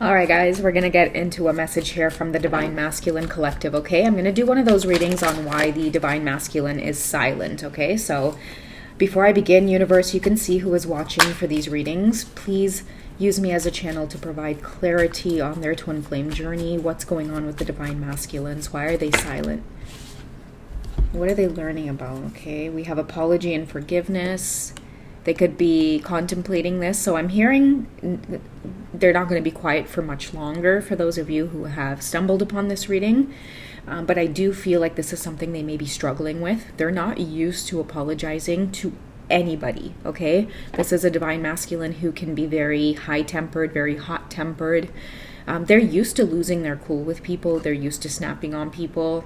All right, guys, we're going to get into a message here from the Divine Masculine Collective, okay? I'm going to do one of those readings on why the Divine Masculine is silent, okay? So before I begin, universe, you can see who is watching for these readings. Please use me as a channel to provide clarity on their twin flame journey. What's going on with the Divine Masculines? Why are they silent? What are they learning about, okay? We have apology and forgiveness. They could be contemplating this. So I'm hearing they're not going to be quiet for much longer for those of you who have stumbled upon this reading. But I do feel like this is something they may be struggling with. They're not used to apologizing to anybody, okay? This is a divine masculine who can be very high-tempered, very hot-tempered. They're used to losing their cool with people. They're used to snapping on people.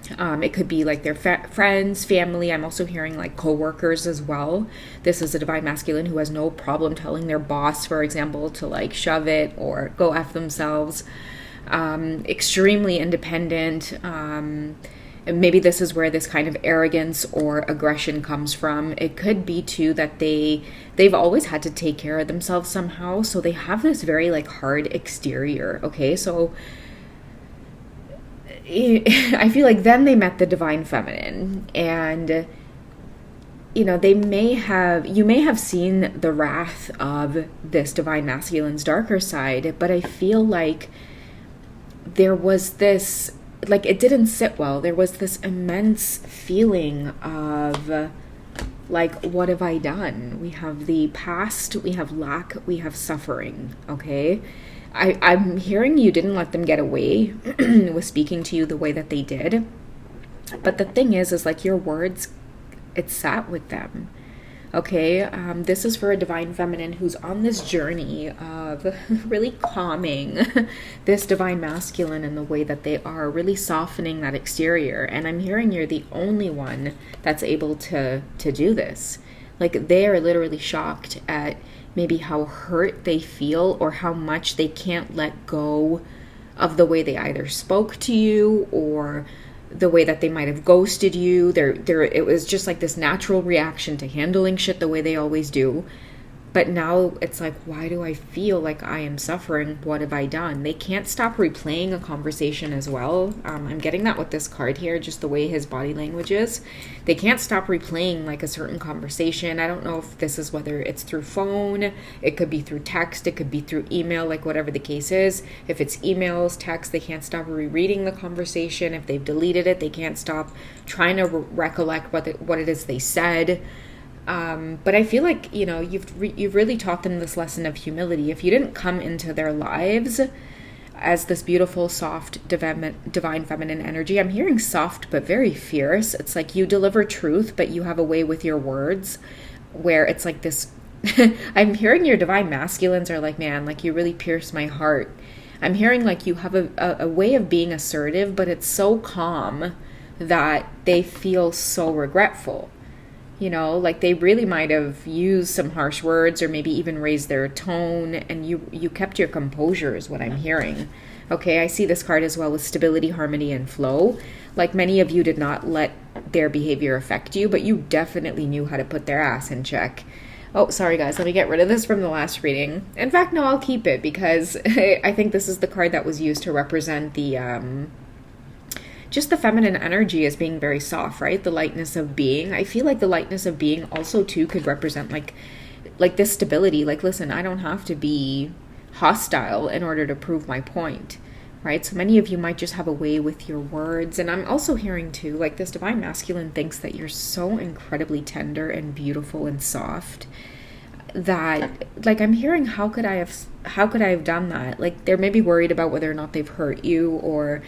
It could be like their friends, family. I'm also hearing like co-workers as well. This is a divine masculine who has no problem telling their boss, for example, to like shove it or go F themselves. Extremely independent. And maybe this is where this kind of arrogance or aggression comes from. It could be too that they've always had to take care of themselves somehow. So they have this very like hard exterior. Okay, so I feel like then they met the divine feminine, and you know, you may have seen the wrath of this divine masculine's darker side, but I feel like there was this, like, it didn't sit well. There was this immense feeling of like, what have I done? We have the past, we have lack, we have suffering, okay? I'm hearing you didn't let them get away with speaking to you the way that they did. But the thing is like your words, it sat with them. Okay, this is for a divine feminine who's on this journey of really calming this divine masculine in the way that they are, really softening that exterior. And I'm hearing you're the only one that's able to do this. Like, they are literally shocked at maybe how hurt they feel or how much they can't let go of the way they either spoke to you or the way that they might have ghosted you. It was just like this natural reaction to handling shit the way they always do. But now it's like, why do I feel like I am suffering? What have I done? They can't stop replaying a conversation as well. I'm getting that with this card here, just the way his body language is. They can't stop replaying like a certain conversation. I don't know if this is whether it's through phone, it could be through text, it could be through email, like whatever the case is. If it's emails, text, they can't stop rereading the conversation. If they've deleted it, they can't stop trying to recollect what it is they said. But I feel like, you know, you've really taught them this lesson of humility. If you didn't come into their lives as this beautiful, soft, divine feminine energy, I'm hearing soft but very fierce. It's like you deliver truth, but you have a way with your words where it's like this. I'm hearing your divine masculines are like, man, like you really pierce my heart. I'm hearing like you have a way of being assertive, but it's so calm that they feel so regretful. You know, like they really might have used some harsh words or maybe even raised their tone, and you kept your composure is what I'm hearing. Okay, I see this card as well with stability, harmony, and flow. Like many of you did not let their behavior affect you, but you definitely knew how to put their ass in check. Oh, sorry guys, let me get rid of this from the last reading. In fact, no, I'll keep it because I think this is the card that was used to represent the just the feminine energy as being very soft, right? The lightness of being. I feel like the lightness of being also too could represent like this stability. Like, listen, I don't have to be hostile in order to prove my point, right? So many of you might just have a way with your words. And I'm also hearing too, like this divine masculine thinks that you're so incredibly tender and beautiful and soft that, like, I'm hearing, how could I have done that? Like, they're maybe worried about whether or not they've hurt you, or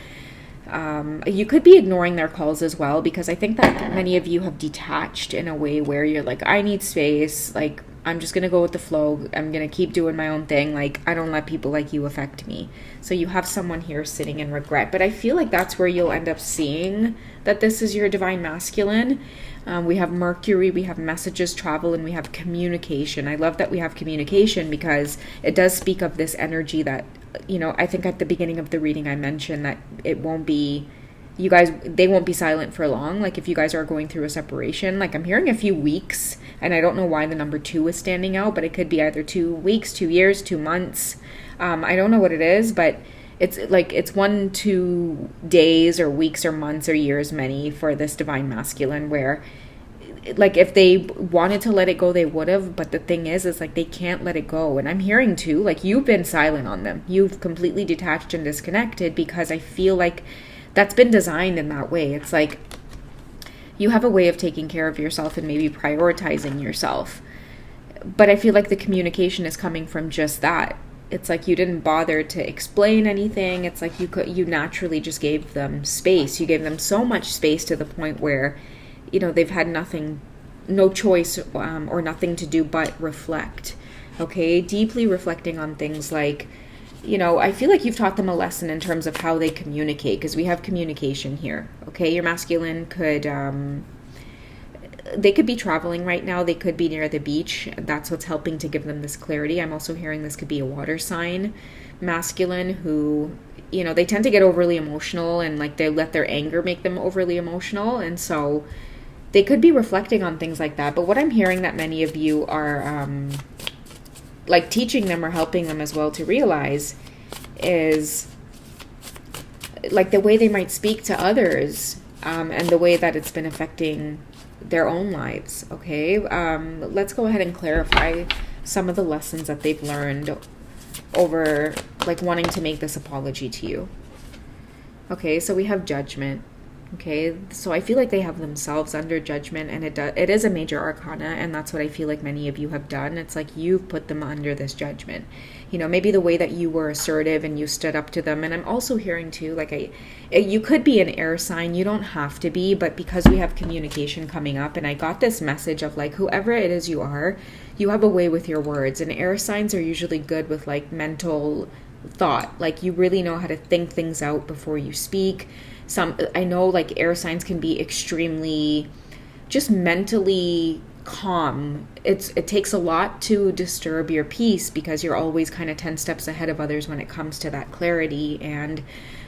you could be ignoring their calls as well, because I think that many of you have detached in a way where you're like, I need space, like I'm just gonna go with the flow, I'm gonna keep doing my own thing, like I don't let people like you affect me. So you have someone here sitting in regret, but I feel like that's where you'll end up seeing that this is your divine masculine. We have Mercury, we have messages, travel, and we have communication. I love that we have communication because it does speak of this energy that, you know, I think at the beginning of the reading I mentioned that it won't be, they won't be silent for long. Like if you guys are going through a separation, like I'm hearing a few weeks, and I don't know why the number 2 is standing out, but it could be either 2 weeks, 2 years, 2 months. I don't know what it is, but it's like it's 1, 2 days or weeks or months or years, many, for this divine masculine, where like if they wanted to let it go, they would have, but the thing is like they can't let it go. And I'm hearing too, like, you've been silent on them, you've completely detached and disconnected, because I feel like that's been designed in that way. It's like you have a way of taking care of yourself and maybe prioritizing yourself, but I feel like the communication is coming from just that. It's like you didn't bother to explain anything. It's like you naturally just gave them space. You gave them so much space to the point where, they've had no choice or nothing to do but reflect. Okay, deeply reflecting on things like, I feel like you've taught them a lesson in terms of how they communicate, because we have communication here. Okay, your masculine they could be traveling right now. They could be near the beach. That's what's helping to give them this clarity. I'm also hearing this could be a water sign masculine who, they tend to get overly emotional, and like they let their anger make them overly emotional. And so they could be reflecting on things like that. But what I'm hearing that many of you are like teaching them or helping them as well to realize is like the way they might speak to others, and the way that it's been affecting their own lives. Okay, let's go ahead and clarify some of the lessons that they've learned over like wanting to make this apology to you. Okay, so we have judgment. Okay, so I feel like they have themselves under judgment, and it is a major arcana, and that's what I feel like many of you have done. It's like you've put them under this judgment. Maybe the way that you were assertive and you stood up to them. And I'm also hearing too, like you could be an air sign. You don't have to be, but because we have communication coming up, and I got this message of like, whoever it is you are, you have a way with your words. And air signs are usually good with like mental thought. Like you really know how to think things out before you speak. I know like air signs can be extremely just mentally calm. It takes a lot to disturb your peace, because you're always kind of 10 steps ahead of others when it comes to that clarity. And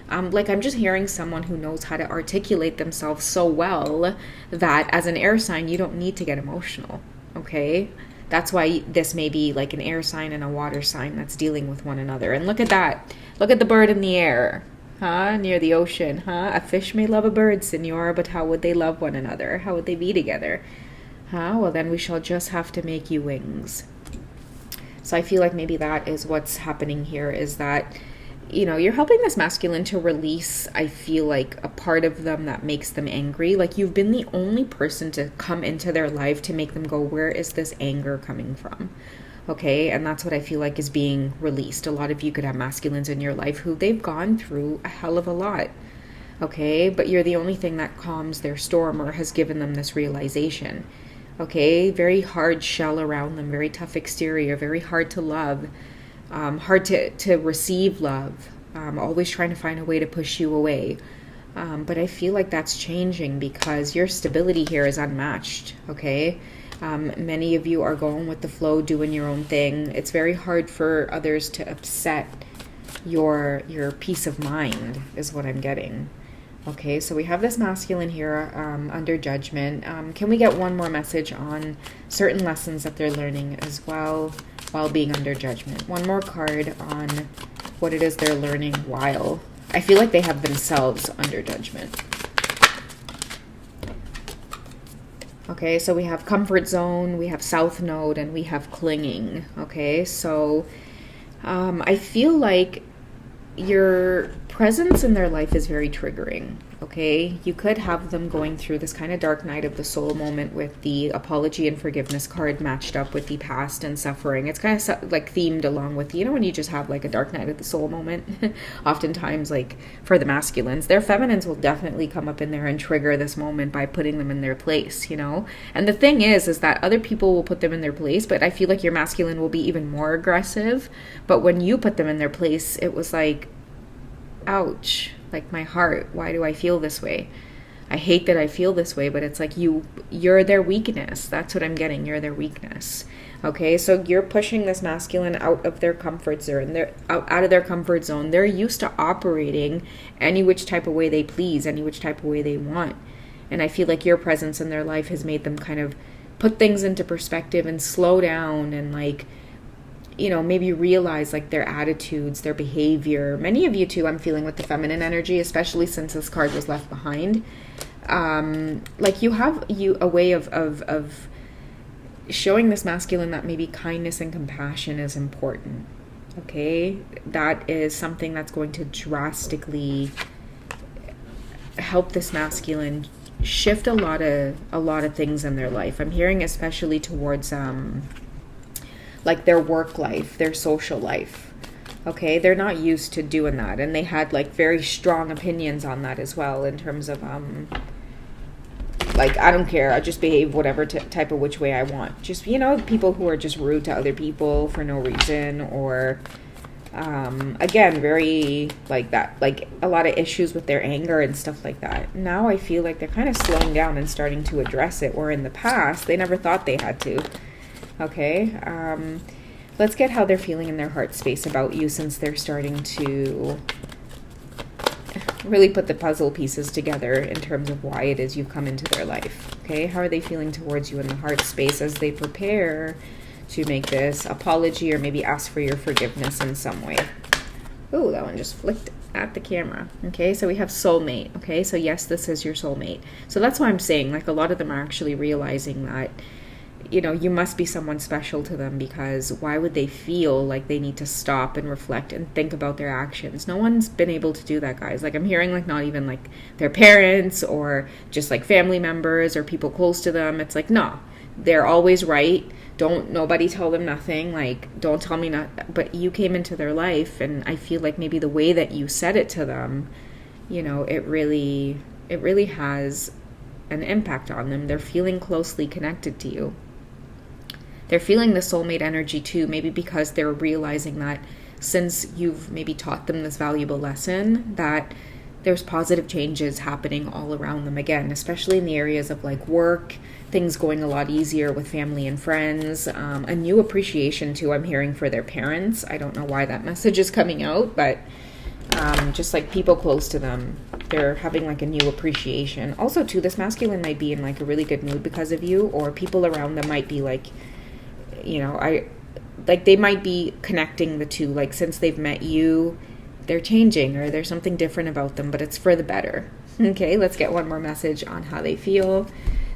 like I'm just hearing someone who knows how to articulate themselves so well that as an air sign, you don't need to get emotional. Okay, that's why this may be like an air sign and a water sign that's dealing with one another. And look at that, look at the bird in the air. Near the ocean, A fish may love a bird, senor, but how would they love one another? How would they be together? Well, then we shall just have to make you wings. So I feel like maybe that is what's happening here, is that, you're helping this masculine to release, I feel like, a part of them that makes them angry. Like you've been the only person to come into their life to make them go, where is this anger coming from? Okay, and that's what I feel like is being released. A lot of you could have masculines in your life who they've gone through a hell of a lot. Okay, but you're the only thing that calms their storm or has given them this realization. Okay, very hard shell around them, very tough exterior, very hard to love, hard to receive love, always trying to find a way to push you away. But I feel like that's changing, because your stability here is unmatched. Okay. Many of you are going with the flow, doing your own thing. It's very hard for others to upset your peace of mind, is what I'm getting. Okay, so we have this masculine here under judgment. Can we get one more message on certain lessons that they're learning as well while being under judgment? One more card on what it is they're learning while. I feel like they have themselves under judgment. Okay, so we have comfort zone, we have south node, and we have clinging. Okay, so I feel like your presence in their life is very triggering. Okay, you could have them going through this kind of dark night of the soul moment with the apology and forgiveness card matched up with the past and suffering. It's kind of like themed along with, when you just have like a dark night of the soul moment. Oftentimes, like for the masculines, their feminines will definitely come up in there and trigger this moment by putting them in their place, And the thing is that other people will put them in their place, but I feel like your masculine will be even more aggressive. But when you put them in their place, it was like, ouch, like my heart, why do I feel this way? I hate that I feel this way, but it's like you're their weakness. That's what I'm getting. You're their weakness. Okay, so you're pushing this masculine out of their comfort zone. They're out of their comfort zone. They're used to operating any which type of way they please, any which type of way they want. And I feel like your presence in their life has made them kind of put things into perspective and slow down and like, maybe realize like their attitudes, their behavior. Many of you too, I'm feeling with the feminine energy, especially since this card was left behind. Like you have a way of showing this masculine that maybe kindness and compassion is important. Okay, that is something that's going to drastically help this masculine shift a lot of things in their life. I'm hearing especially towards like their work life, their social life. Okay, they're not used to doing that, and they had like very strong opinions on that as well, in terms of like, I don't care, I just behave whatever type of which way I want. Just, people who are just rude to other people for no reason, or again, very like that, like a lot of issues with their anger and stuff like that. Now I feel like they're kind of slowing down and starting to address it, where in the past they never thought they had to. Okay, let's get how they're feeling in their heart space about you, since they're starting to really put the puzzle pieces together in terms of why it is you've come into their life. Okay, how are they feeling towards you in the heart space as they prepare to make this apology, or maybe ask for your forgiveness in some way? Oh, that one just flicked at the camera. Okay, so we have soulmate. Okay, so yes, this is your soulmate. So that's why I'm saying, like, a lot of them are actually realizing that, you must be someone special to them, because why would they feel like they need to stop and reflect and think about their actions? No one's been able to do that, guys. Like, I'm hearing like not even like their parents, or just like family members or people close to them. It's like, no, they're always right. Don't nobody tell them nothing. Like, don't tell me not. But you came into their life, and I feel like maybe the way that you said it to them, it really has an impact on them. They're feeling closely connected to you. They're feeling the soulmate energy too, maybe because they're realizing that since you've maybe taught them this valuable lesson, that there's positive changes happening all around them again, especially in the areas of like work, things going a lot easier with family and friends, a new appreciation too, I'm hearing, for their parents. I don't know why that message is coming out, but just like people close to them, they're having like a new appreciation. Also too, this masculine might be in like a really good mood because of you, or people around them might be like, they might be connecting the two, like since they've met you, they're changing, or there's something different about them, but it's for the better. Okay, let's get one more message on how they feel.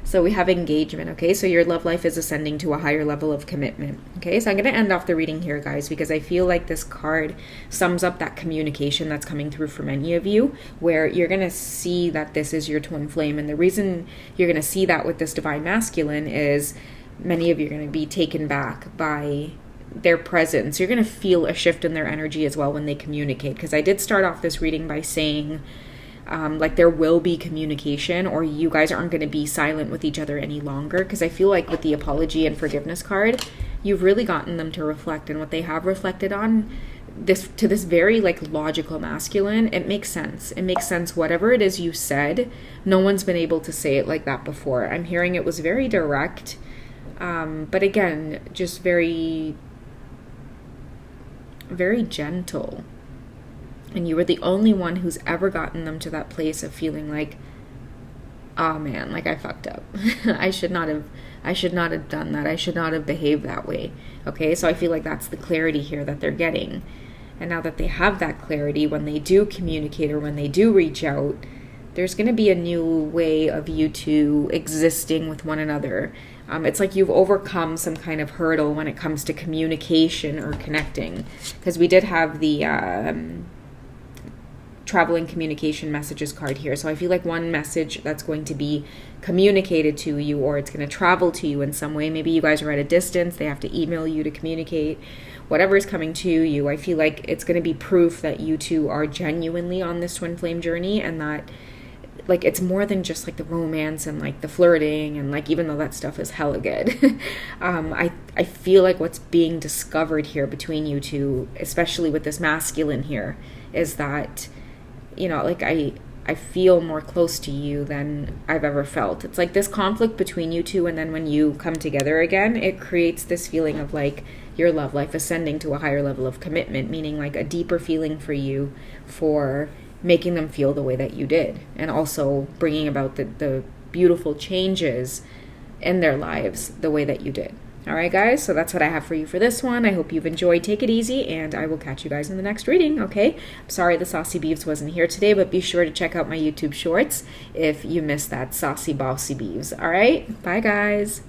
So we have engagement. Okay, so your love life is ascending to a higher level of commitment. Okay, so I'm going to end off the reading here, guys, because I feel like this card sums up that communication that's coming through for many of you, where you're going to see that this is your twin flame. And the reason you're going to see that with this divine masculine is many of you are going to be taken back by their presence. You're going to feel a shift in their energy as well when they communicate, because I did start off this reading by saying like there will be communication, or you guys aren't going to be silent with each other any longer, because I feel like with the apology and forgiveness card, you've really gotten them to reflect, and what they have reflected on this to this very like logical masculine, it makes sense. It makes sense. Whatever it is you said, no one's been able to say it like that before. I'm hearing it was very direct, but again, just very, very gentle. And you were the only one who's ever gotten them to that place of feeling like, oh man, like I fucked up. I should not have done that. I should not have behaved that way. Okay, so I feel like that's the clarity here that they're getting. And now that they have that clarity, when they do communicate or when they do reach out, there's going to be a new way of you two existing with one another. It's like you've overcome some kind of hurdle when it comes to communication or connecting. Because we did have the traveling communication messages card here. So I feel like one message that's going to be communicated to you, or it's going to travel to you in some way. Maybe you guys are at a distance. They have to email you to communicate. Whatever is coming to you, I feel like it's going to be proof that you two are genuinely on this twin flame journey, and that like it's more than just like the romance and like the flirting, and like even though that stuff is hella good, I feel like what's being discovered here between you two, especially with this masculine here, is that, you know, like I feel more close to you than I've ever felt. It's like this conflict between you two, and then when you come together again, it creates this feeling of like your love life ascending to a higher level of commitment, meaning like a deeper feeling for you for making them feel the way that you did, and also bringing about the beautiful changes in their lives the way that you did. All right, guys, so that's what I have for you for this one. I hope you've enjoyed. Take it easy, and I will catch you guys in the next reading, okay? I'm sorry the Saucy Beeves wasn't here today, but be sure to check out my YouTube shorts if you missed that Saucy Bossy Beeves. All right? Bye, guys.